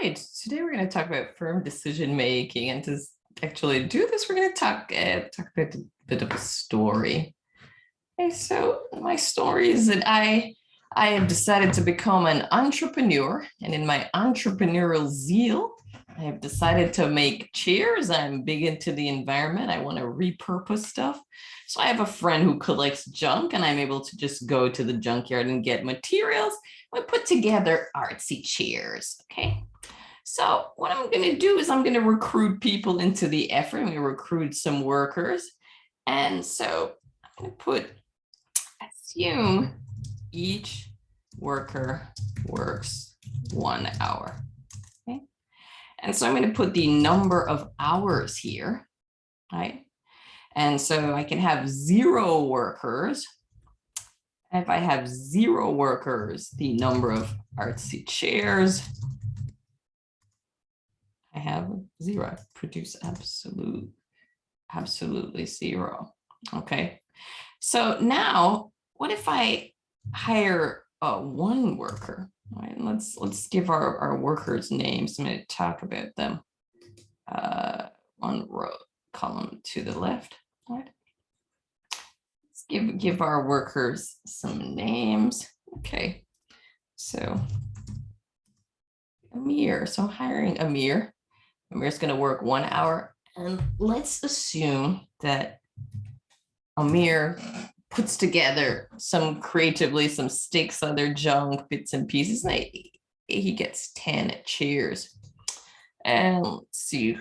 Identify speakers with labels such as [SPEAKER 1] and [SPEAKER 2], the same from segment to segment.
[SPEAKER 1] right, today we're going to talk about firm decision making, and to actually do this, we're going to talk about a bit of a story. Okay, so my story is that I have decided to become an entrepreneur, and in my entrepreneurial zeal, I have decided to make chairs. I'm big into the environment. I want to repurpose stuff. So I have a friend who collects junk, and I'm able to just go to the junkyard and get materials. We put together artsy chairs. Okay. So what I'm going to do is I'm going to recruit people into the effort. I'm going to recruit some workers. And so I'm going to assume each worker works 1 hour. Okay. And so I'm going to put the number of hours here, right? And so I can have 0 workers. If I have 0 workers, the number of artsy chairs, I have 0. I produce absolutely 0. Okay. So now, what if I hire 1 worker? All right, let's give our workers names. I'm going to talk about them. 1 row column to the left. All right. Let's give our workers some names. Okay. So Amir. So hiring Amir. Amir's going to work 1 hour, and let's assume that Amir puts together some sticks, other junk, bits and pieces, and he gets 10 chairs. And let's see,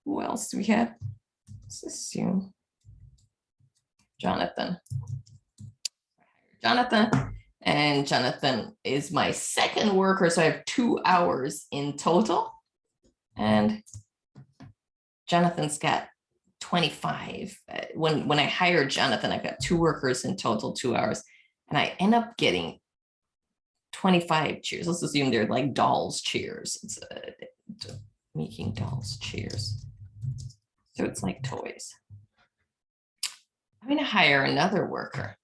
[SPEAKER 1] who else do we have? Let's assume Jonathan. And Jonathan is my 2nd worker, so I have 2 hours in total. And Jonathan's got 25. When I hired Jonathan, I've got 2 workers in total, 2 hours, and I end up getting 25 chairs. Let's assume they're like dolls chairs. It's making dolls chairs. So it's like toys. I'm going to hire another worker.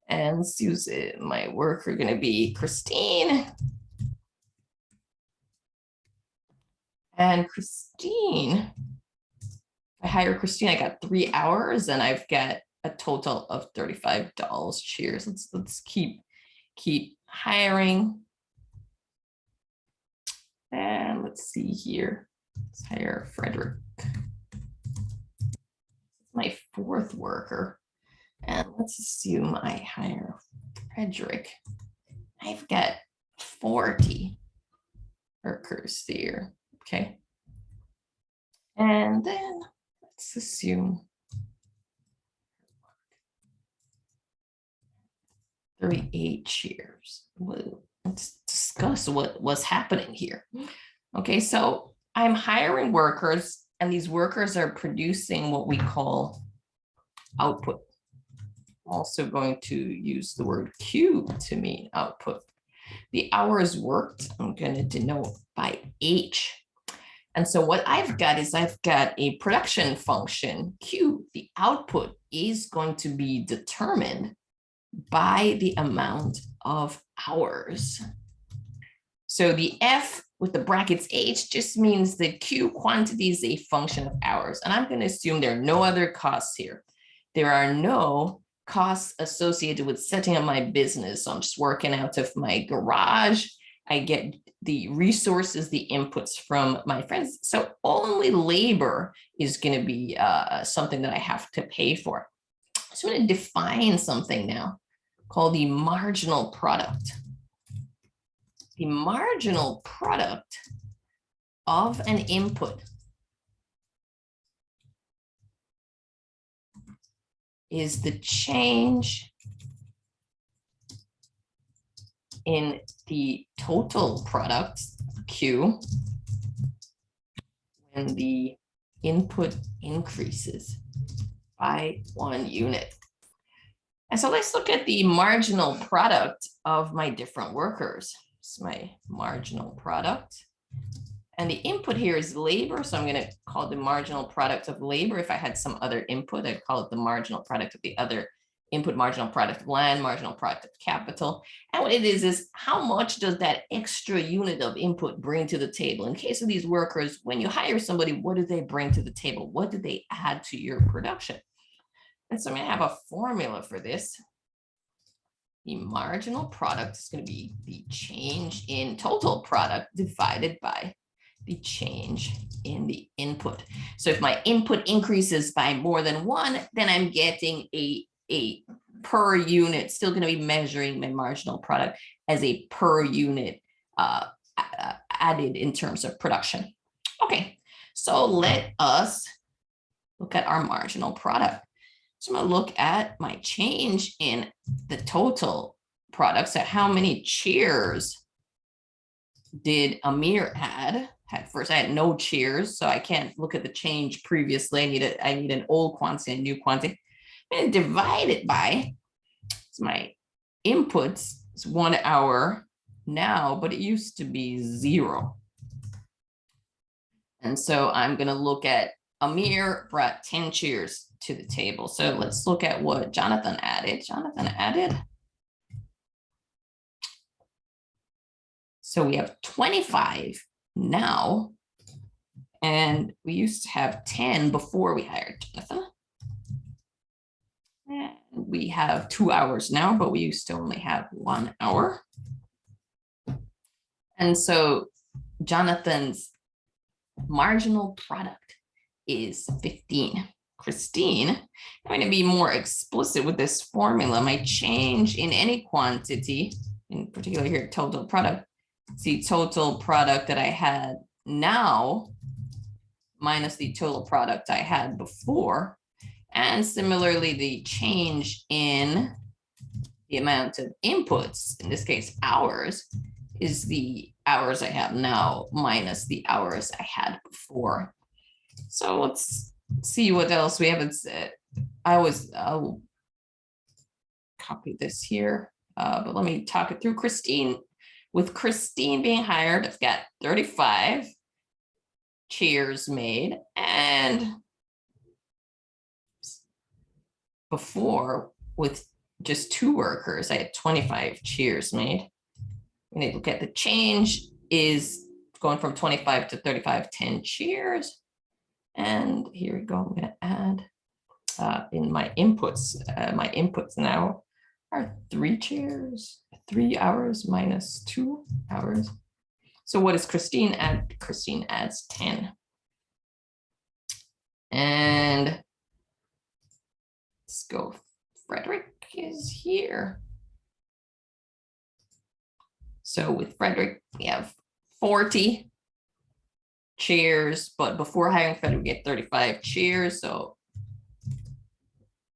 [SPEAKER 1] And Susan, my worker, going to be Christine. And Christine, I hire Christine, I got 3 hours, and I've got a total of 35 dolls. Cheers. Let's keep hiring. And let's see here. Let's hire Frederick. My 4th worker. And let's assume I hire Frederick. I've got 40 workers there. Okay. And then let's assume 38 chairs. Well, let's discuss what's happening here. Okay, so I'm hiring workers, and these workers are producing what we call output. I'm also going to use the word Q to mean output. The hours worked, I'm going to denote by H. And so what I've got is I've got a production function, Q. The output is going to be determined by the amount of hours. So the F with the brackets H just means that Q quantity is a function of hours. And I'm going to assume there are no other costs here. There are no costs associated with setting up my business. So I'm just working out of my garage. I get the resources, the inputs from my friends. So only labor is going to be something that I have to pay for. So I'm going to define something now called the marginal product. The marginal product of an input is the change in the total product, Q, when the input increases by 1 unit. And so let's look at the marginal product of my different workers. It's my marginal product. And the input here is labor. So I'm going to call it the marginal product of labor. If I had some other input, I'd call it the marginal product of the other input marginal product of land, marginal product of capital. And what it is how much does that extra unit of input bring to the table? In case of these workers, when you hire somebody, what do they bring to the table? What do they add to your production? And so I'm going to have a formula for this. The marginal product is going to be the change in total product divided by the change in the input. So if my input increases by more than 1, then I'm getting a per unit, still going to be measuring my marginal product as a per unit added in terms of production. Okay, so let us look at our marginal product. So I'm going to look at my change in the total product. So how many chairs did Amir add? First, I had no chairs, so I can't look at the change previously. I need an old quantity and a new quantity. And divide it by, so my inputs is 1 hour now, but it used to be 0. And so I'm going to look at Amir brought 10 chairs to the table. So let's look at what Jonathan added. Jonathan added. So we have 25 now, and we used to have 10 before we hired Jonathan. And we have 2 hours now, but we used to only have 1 hour. And so Jonathan's marginal product is 15. Christine, I'm going to be more explicit with this formula. My change in any quantity, in particular here, total product, see total product that I had now minus the total product I had before. And similarly, the change in the amount of inputs, in this case, hours, is the hours I have now minus the hours I had before. So let's see what else we haven't said. I'll copy this here, but let me talk it through. Christine, with Christine being hired, I've got 35 chairs made, and before with just 2 workers, I had 25 chairs made. When you look at the change is going from 25 to 35, 10 chairs. And here we go. I'm going to add in my inputs. My inputs now are 3 chairs, 3 hours minus 2 hours. So what does Christine add? Christine adds 10. And let's go. Frederick is here. So with Frederick, we have 40 chairs, but before hiring Frederick, we get 35 chairs. So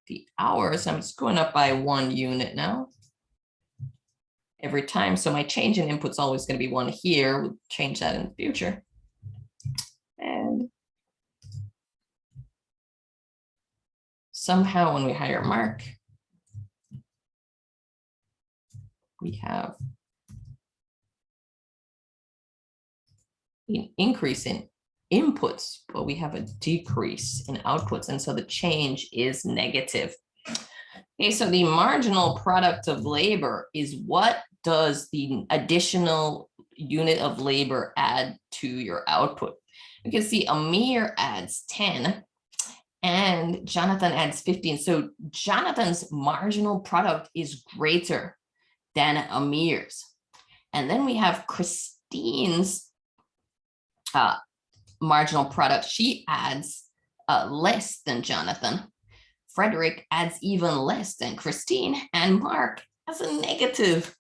[SPEAKER 1] the hours, I'm just going up by 1 unit now every time. So my change in input is always going to be 1 here. We'll change that in the future. And somehow when we hire Mark, we have an increase in inputs, but we have a decrease in outputs. And so the change is negative. Okay, so the marginal product of labor is what does the additional unit of labor add to your output. You can see Amir adds 10 and Jonathan adds 15. So Jonathan's marginal product is greater than Amir's. And then we have Christine's marginal product. She adds less than Jonathan. Frederick adds even less than Christine, and Mark has a negative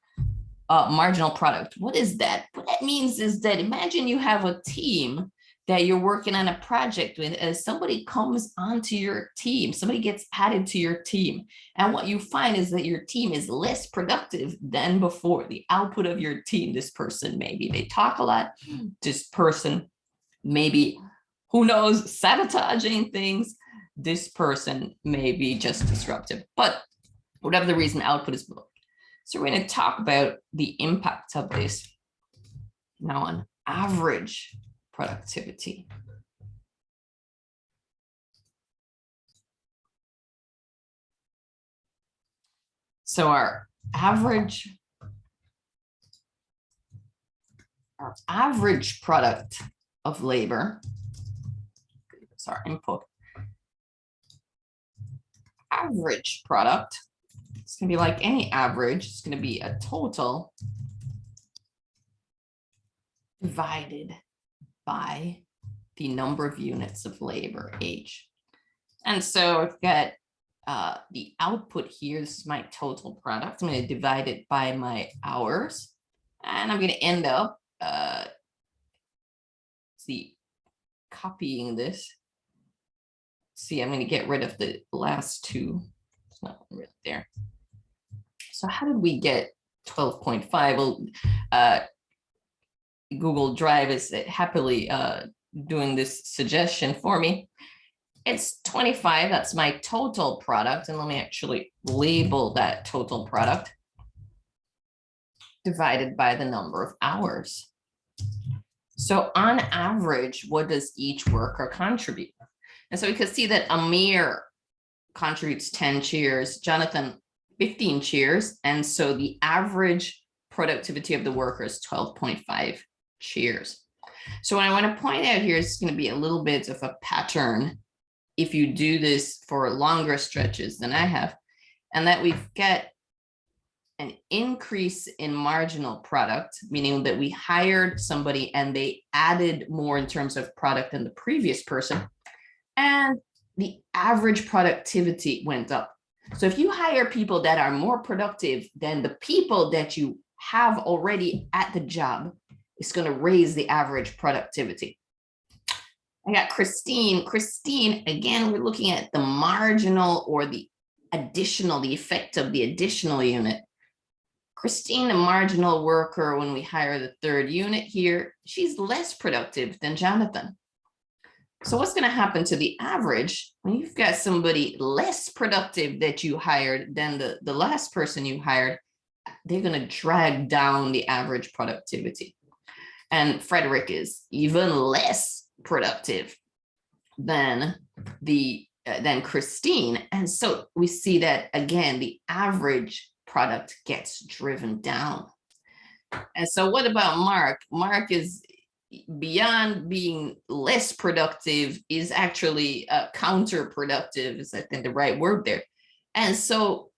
[SPEAKER 1] marginal product. What is that? What that means is that imagine you have a team that you're working on a project with, as somebody comes onto your team, somebody gets added to your team. And what you find is that your team is less productive than before. The output of your team, this person, maybe they talk a lot. This person, maybe, who knows, sabotaging things. This person may be just disruptive, but whatever the reason, output is low. So we're going to talk about the impact of this now on average productivity. So our average product of labor, it's our input, average product, it's going to be like any average, it's going to be a total divided by the number of units of labor, H. And so I've got the output here. This is my total product. I'm going to divide it by my hours, and I'm going to end up copying this. See, I'm going to get rid of the last two. It's not really there. So how did we get 12.5? Well, Google Drive is happily doing this suggestion for me. It's 25. That's my total product. And let me actually label that total product divided by the number of hours. So on average, what does each worker contribute? And so we could see that Amir contributes 10 chairs, Jonathan 15 chairs. And so the average productivity of the worker is 12.5 chairs. So what I want to point out here is going to be a little bit of a pattern if you do this for longer stretches than I have, and that we've got an increase in marginal product, meaning that we hired somebody and they added more in terms of product than the previous person, and the average productivity went up. So if you hire people that are more productive than the people that you have already at the job, it's going to raise the average productivity. I got Christine. Christine, again, we're looking at the marginal or the additional, the effect of the additional unit. Christine, a marginal worker, when we hire the third unit here, she's less productive than Jonathan. So what's going to happen to the average when you've got somebody less productive that you hired than the last person you hired? They're going to drag down the average productivity. And Frederick is even less productive than Christine. And so we see that, again, the average product gets driven down. And so what about Mark? Mark is beyond being less productive, is actually counterproductive, is I think the right word there. And so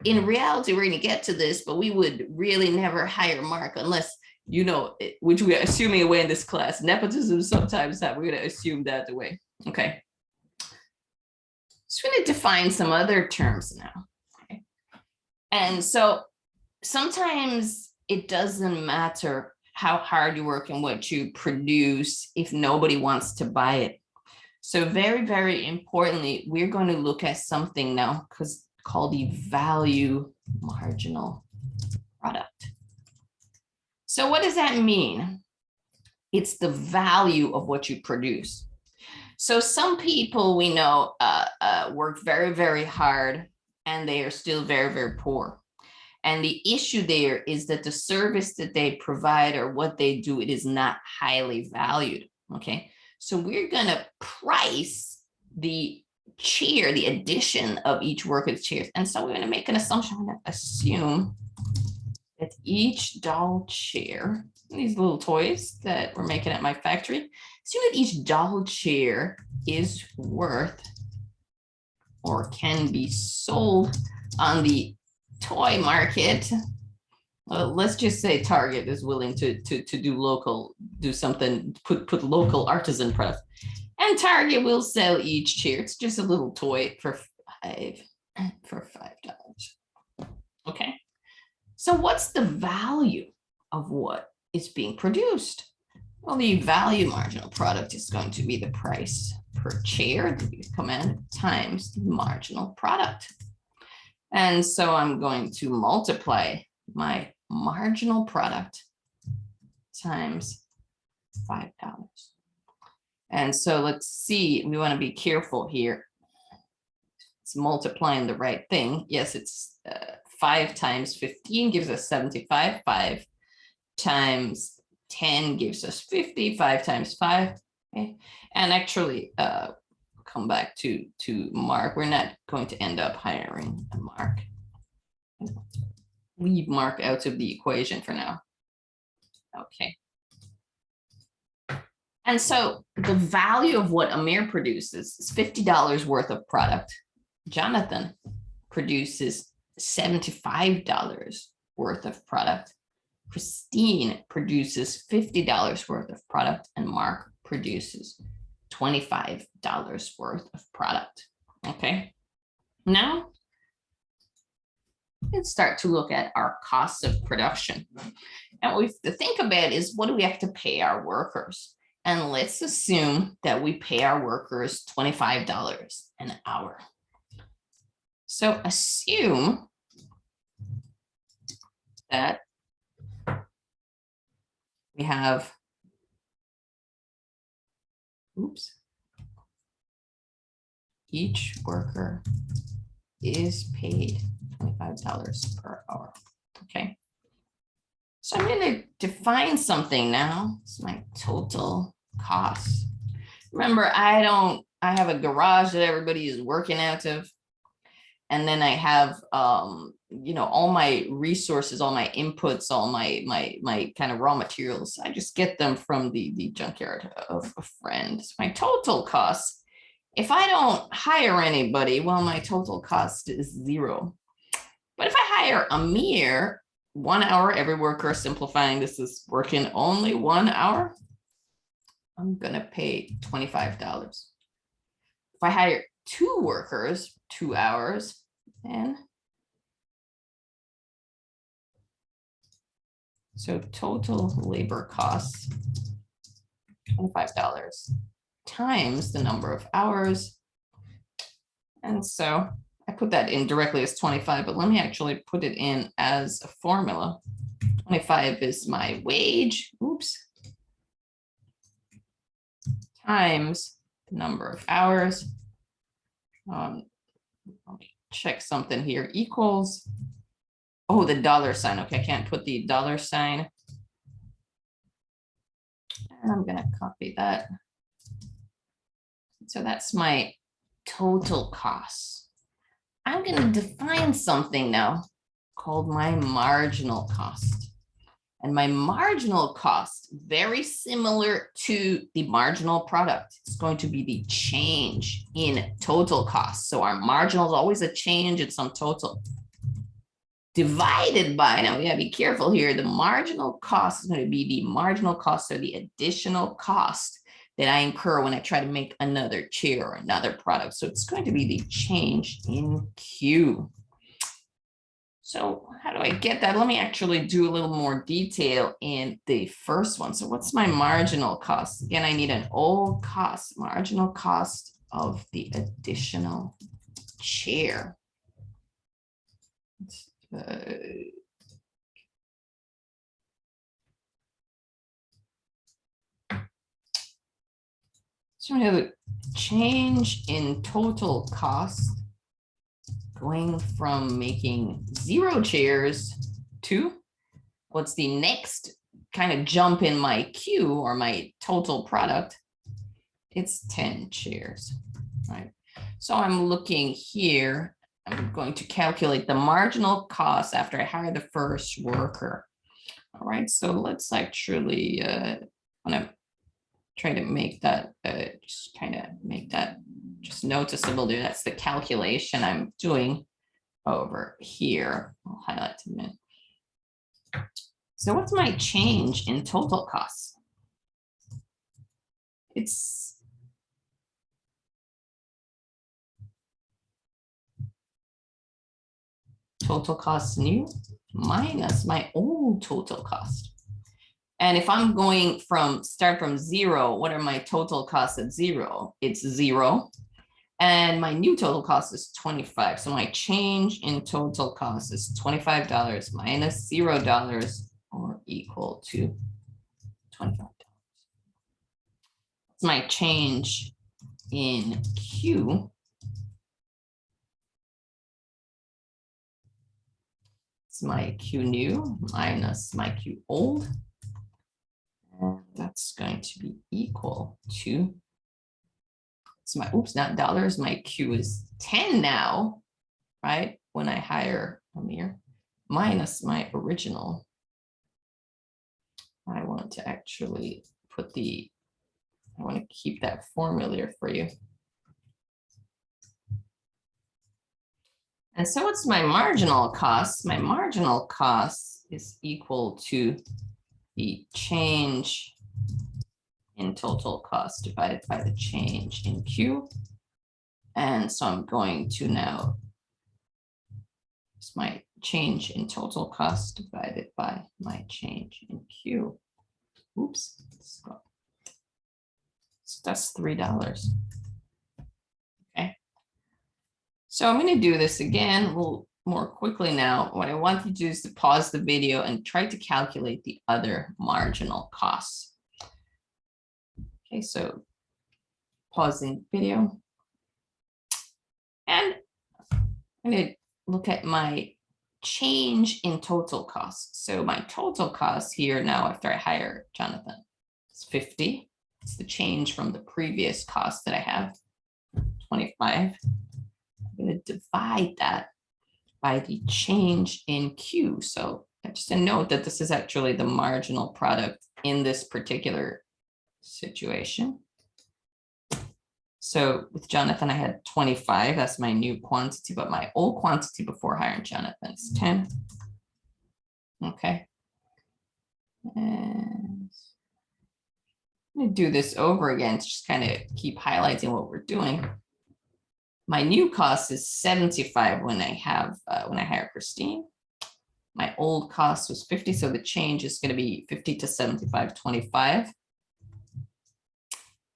[SPEAKER 1] in reality, we're going to get to this, but we would really never hire Mark unless, you know, which we're assuming away in this class. Nepotism sometimes we're going to assume that away. Okay. So we're going to define some other terms now. Okay. And so sometimes it doesn't matter how hard you work and what you produce if nobody wants to buy it. So very, very importantly, we're going to look at something now called the value marginal product. So what does that mean? It's the value of what you produce. So some people we know work very, very hard and they are still very, very poor. And the issue there is that the service that they provide or what they do, it is not highly valued. Okay, so we're going to price the chair, the addition of each worker's chairs. And so we're going to make an assumption. We're going to assume that each doll chair, these little toys that we're making at my factory, assume that each doll chair is worth or can be sold on the toy market. Well, let's just say Target is willing to do something, put local artisan products, and Target will sell each chair. It's just a little toy for $5. Okay. So what's the value of what is being produced? Well, the value marginal product is going to be the price per chair, the command, times the marginal product. And so I'm going to multiply my marginal product times $5. And so let's see, we want to be careful here. It's multiplying the right thing. Yes, it's 5 times 15 gives us 75. 5 times 10 gives us 50. 5 times 5. Okay. And actually, come back to Mark. We're not going to end up hiring a Mark. leave Mark out of the equation for now. Okay. And so the value of what Amir produces is $50 worth of product. Jonathan produces $75 worth of product. Christine produces $50 worth of product, and Mark produces $25 worth of product. Okay. Now, let's start to look at our costs of production. And what we have to think about is, what do we have to pay our workers? And let's assume that we pay our workers $25 an hour. So assume that we have, each worker is paid $25 per hour. Okay. So I'm going to define something now. It's my total cost. Remember, I have a garage that everybody is working out of. And then I have, all my resources, all my inputs, all my kind of raw materials. I just get them from the junkyard of a friend. My total cost, if I don't hire anybody, well, my total cost is zero. But if I hire Amir, 1 hour, every worker, simplifying, this is working only 1 hour, I'm going to pay $25. If I hire 2 workers, 2 hours, then so total labor costs, $25 times the number of hours. And so I put that in directly as 25, but let me actually put it in as a formula. 25 is my wage, times the number of hours. Let me check something here, equals, the dollar sign. Okay, I can't put the dollar sign. And I'm gonna copy that. So that's my total costs. I'm going to define something now called my marginal cost. And my marginal cost, very similar to the marginal product, it's going to be the change in total cost. So our marginal is always a change in some total. Divided by, now we gotta be careful here, the marginal cost is going to be the marginal cost, or the additional cost that I incur when I try to make another chair or another product. So it's going to be the change in Q. So how do I get that? Let me actually do a little more detail in the first one. So what's my marginal cost? Again, I need an old cost, marginal cost of the additional chair. So we have a change in total cost going from making 0 chairs to what's the next kind of jump in my Q, or my total product? It's 10 chairs, right? So I'm looking here, I'm going to calculate the marginal cost after I hire the first worker. All right, so let's actually want to try to make that just kind of make that just noticeable there. That's the calculation I'm doing over here. I'll highlight it in a minute. So what's my change in total costs? It's total cost new minus my old total cost. And if I'm going start from 0, what are my total costs at 0? It's 0. And my new total cost is 25. So my change in total cost is $25 minus $0, or equal to $25. That's my change in Q. It's my Q new minus my Q old. And that's going to be equal to, it's my, not dollars, my Q is 10 now, right? When I hire Amir. minus my original. I want to actually put I want to keep that formula here for you. And so what's my marginal cost? My marginal cost is equal to the change in total cost divided by the change in Q. And so I'm going to now, it's my change in total cost divided by my change in Q. Oops. So that's $3. Okay. So I'm going to do this again more quickly now. What I want you to do is to pause the video and try to calculate the other marginal costs. Okay, so pausing video. And I'm going to look at my change in total cost. So my total cost here now after I hire Jonathan is 50. It's the change from the previous cost that I have, 25. I'm going to divide that by the change in Q. So just a note that this is actually the marginal product in this particular situation. So with Jonathan, I had 25. That's my new quantity, but my old quantity before hiring Jonathan is 10. Okay. And I'm going to do this over again to just kind of keep highlighting what we're doing. My new cost is 75 when I hire Christine. My old cost was 50, so the change is going to be 50 to 75, 25.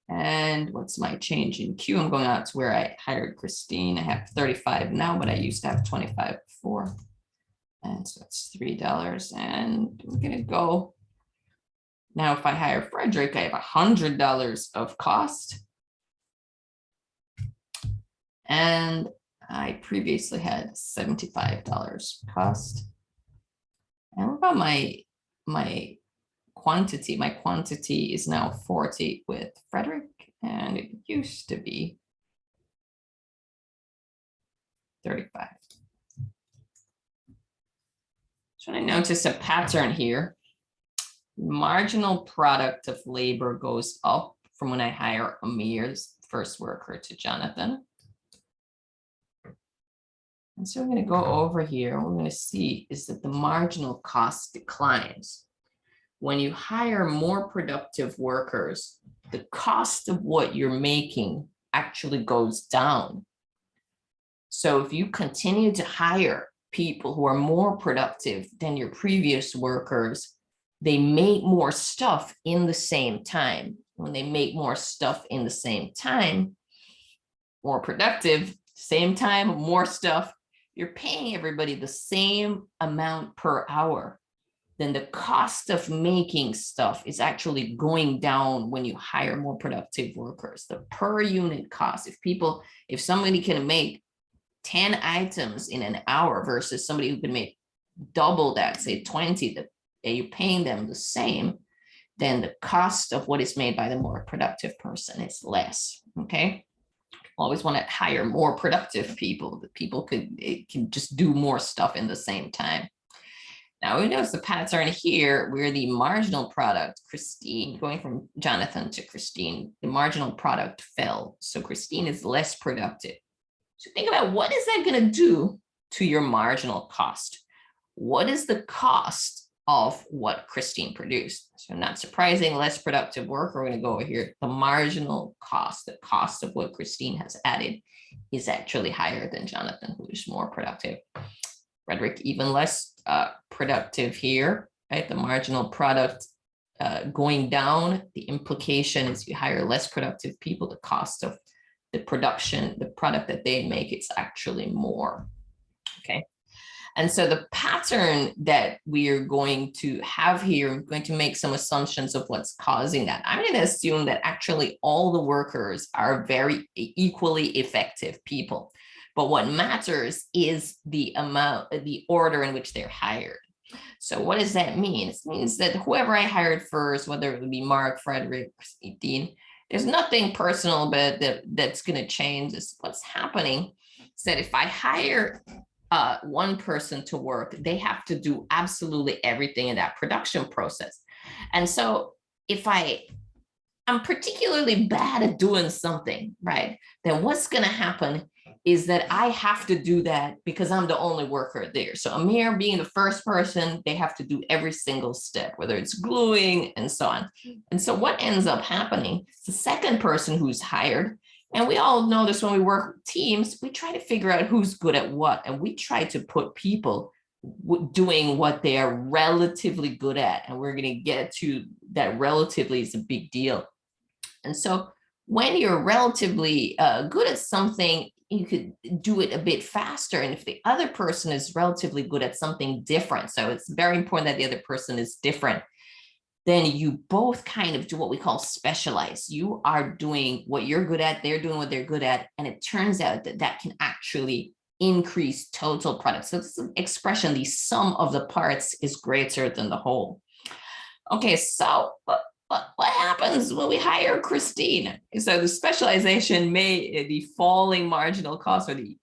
[SPEAKER 1] And what's my change in Q? I'm going out to where I hired Christine. I have 35 now, but I used to have 25 before. And so that's $3. And we're going to go. Now, if I hire Frederick, I have $100 of cost. And I previously had $75 cost. And what about my quantity? My quantity is now 40 with Frederick, and it used to be 35. So I notice a pattern here. Marginal product of labor goes up from when I hire Amir's first worker to Jonathan. And so I'm going to go over here. What we're going to see is that the marginal cost declines. When you hire more productive workers, the cost of what you're making actually goes down. So if you continue to hire people who are more productive than your previous workers, they make more stuff in the same time. When they make more stuff in the same time, more productive, same time, more stuff, you're paying everybody the same amount per hour. Then the cost of making stuff is actually going down when you hire more productive workers. The per unit cost, if somebody can make 10 items in an hour versus somebody who can make double that, say 20, that you're paying them the same, then the cost of what is made by the more productive person is less. Okay. Always want to hire more productive people. The people can just do more stuff in the same time. Now we notice the pattern here where the marginal product, Christine, going from Jonathan to Christine, the marginal product fell. So Christine is less productive. So think about what is that going to do to your marginal cost? What is the cost of what Christine produced? So not surprising, less productive work. We're going to go over here. The marginal cost, the cost of what Christine has added is actually higher than Jonathan, who is more productive. Frederick, even less productive here, right? The marginal product going down. The implication is you hire less productive people, the cost of the production, the product that they make, it's actually more. Okay. And so the pattern that we are going to have here, I'm going to make some assumptions of what's causing that. I'm going to assume that actually all the workers are very equally effective people. But what matters is the amount, the order in which they're hired. So what does that mean? It means that whoever I hired first, whether it would be Mark, Frederick, Dean, there's nothing personal about that's going to change. What's happening is that if I hire one person to work, they have to do absolutely everything in that production process. And so if I'm particularly bad at doing something, right, then what's going to happen is that I have to do that because I'm the only worker there. So Amir being the first person, they have to do every single step, whether it's gluing and so on. And so what ends up happening, the second person who's hired, and we all know this when we work with teams, we try to figure out who's good at what, and we try to put people doing what they are relatively good at. And we're going to get to that. Relatively is a big deal. And so when you're relatively good at something, you could do it a bit faster. And if the other person is relatively good at something different, so it's very important that the other person is different, then you both kind of do what we call specialize. You are doing what you're good at, they're doing what they're good at. And it turns out that that can actually increase total product. So this expression, the sum of the parts is greater than the whole. Okay, so what happens when we hire Christine? So the specialization the falling marginal cost or the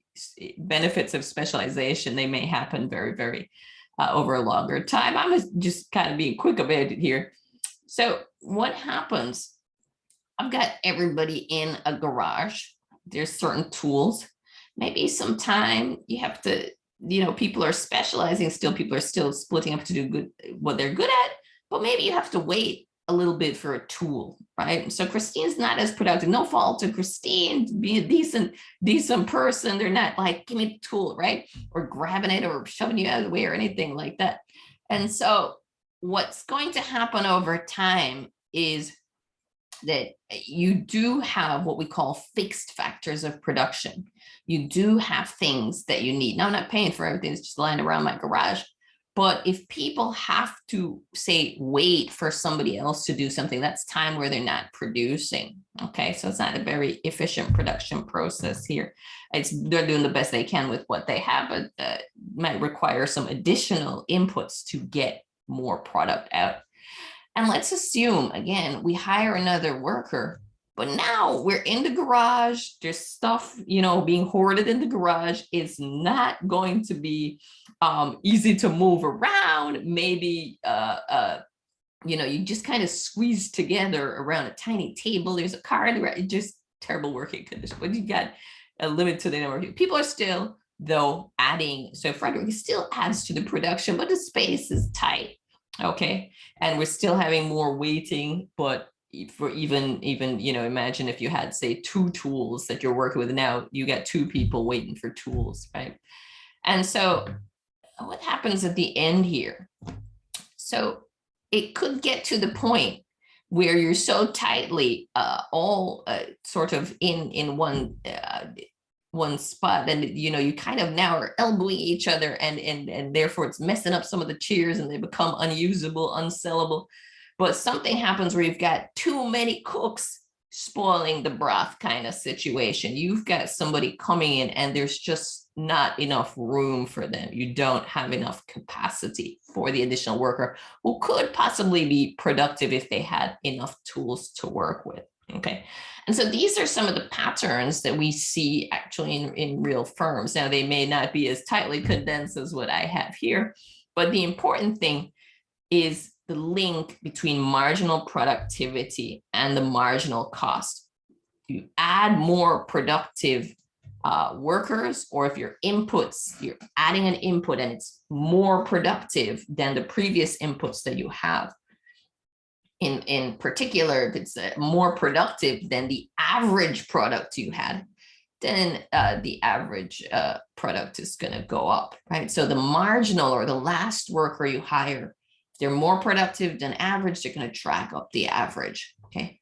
[SPEAKER 1] benefits of specialization, they may happen very, very over a longer time. I'm just kind of being quick about it here. So what happens? I've got everybody in a garage. There's certain tools. Maybe some time you have to, people are specializing still. People are still splitting up to do what they're good at, but maybe you have to wait a little bit for a tool, right? So Christine's not as productive. No fault to Christine, be a decent person. They're not like, give me the tool, right? Or grabbing it or shoving you out of the way or anything like that. And so what's going to happen over time is that you do have what we call fixed factors of production. You do have things that you need. Now, I'm not paying for everything. It's just lying around my garage. But if people have to, say, wait for somebody else to do something, that's time where they're not producing. Okay, so it's not a very efficient production process here. They're doing the best they can with what they have, but might require some additional inputs to get more product out. And let's assume, again, we hire another worker, but now we're in the garage. There's stuff, being hoarded in the garage. Is not going to be easy to move around. Maybe, you just kind of squeeze together around a tiny table. There's a card, right? Just terrible working condition. But you got a limit to the number of people. People are still, though, adding. So Frederick still adds to the production, but the space is tight. Okay, and we're still having more waiting, but for even imagine if you had, say, 2 tools that you're working with. Now you got 2 people waiting for tools, right? And so what happens at the end here? So it could get to the point where you're so tightly all sort of in one spot, and you kind of now are elbowing each other, and therefore it's messing up some of the chairs and they become unusable, unsellable. But something happens where you've got too many cooks spoiling the broth kind of situation. You've got somebody coming in and there's just not enough room for them. You don't have enough capacity for the additional worker who could possibly be productive if they had enough tools to work with. Okay. And so these are some of the patterns that we see actually in real firms. Now, they may not be as tightly condensed as what I have here, but the important thing is the link between marginal productivity and the marginal cost. You add more productive workers, or if your inputs, you're adding an input and it's more productive than the previous inputs that you have. In particular, if it's more productive than the average product you had, then the average product is going to go up, right? So the marginal or the last worker you hire, if they're more productive than average, they're going to track up the average, okay?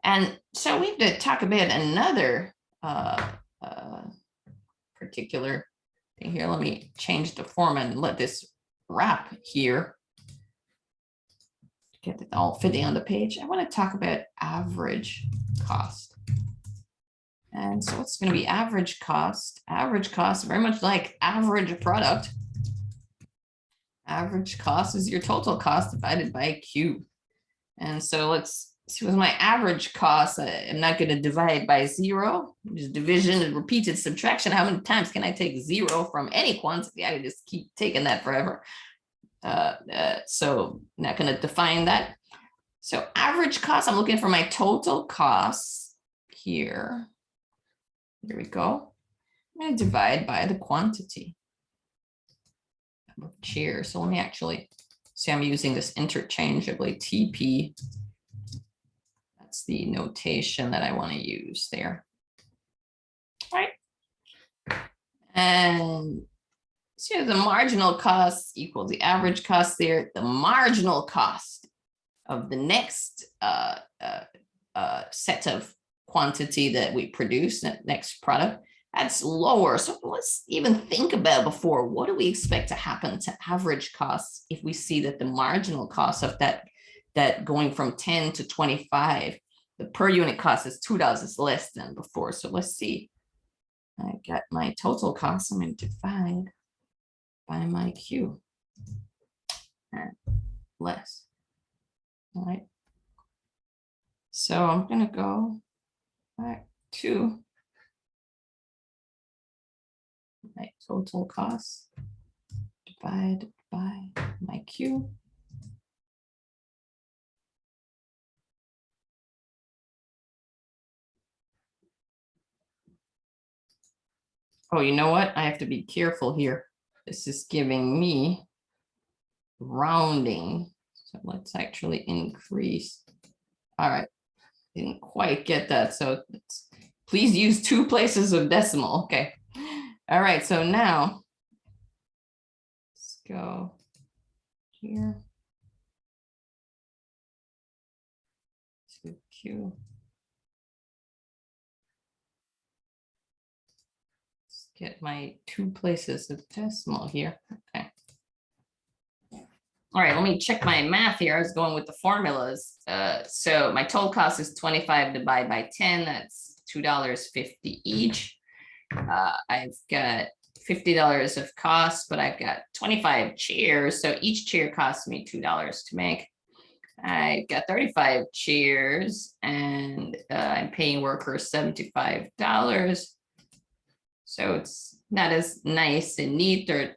[SPEAKER 1] And so we have to talk about another particular thing here. Let me change the format and let this wrap here. Get it all fitting on the page. I want to talk about average cost. And so what's going to be average cost? Average cost, very much like average product. Average cost is your total cost divided by Q. And so let's So with my average cost, I'm not going to divide by 0. Just division and repeated subtraction. How many times can I take 0 from any quantity? I just keep taking that forever. So not going to define that. So average cost, I'm looking for my total costs here. Here we go. I'm going to divide by the quantity of chairs. So let me actually see, I'm using this interchangeably. TP. That's the notation that I want to use there. All right. And so the marginal cost equals the average cost there. The marginal cost of the next set of quantity that we produce, that next product, that's lower. So let's even think about before, what do we expect to happen to average costs if we see that the marginal cost of that going from 10 to 25, the per unit cost is $2 is less than before. So let's see. I got my total cost. I'm going to divide by my Q. And less. All right. So I'm going to go back to my total cost divided by my Q. Oh, you know what? I have to be careful here. This is giving me rounding. So let's actually increase. All right. Didn't quite get that. So please use 2 places of decimal. Okay. All right. So now let's go here to Q. Get my 2 places of decimal here. Okay. All right, let me check my math here. I was going with the formulas. So my total cost is 25 divided by 10. That's $2.50 each. I've got $50 of cost, but I've got 25 chairs. So each chair costs me $2 to make. I've got 35 chairs and I'm paying workers $75. So it's not as nice and neat. Or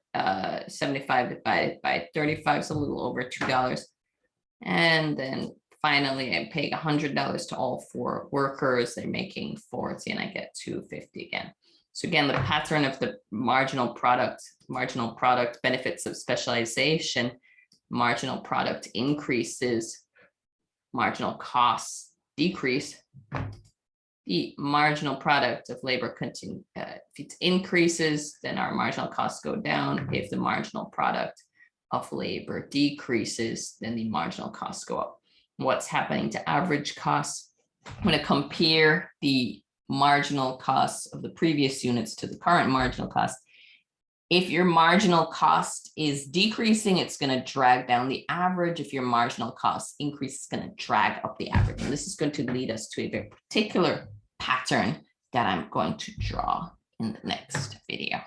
[SPEAKER 1] 75 divided by 35 is a little over $2. And then finally, I'm paying $100 to all 4 workers. They're making 40, and I get $250 again. So again, the pattern of the marginal product benefits of specialization. Marginal product increases, marginal costs decrease. The marginal product of labor if it increases, then our marginal costs go down. If the marginal product of labor decreases, then the marginal costs go up. What's happening to average costs? I'm going to compare the marginal costs of the previous units to the current marginal cost. If your marginal cost is decreasing, it's going to drag down the average. If your marginal cost increases, it's going to drag up the average. And this is going to lead us to a very particular pattern that I'm going to draw in the next video.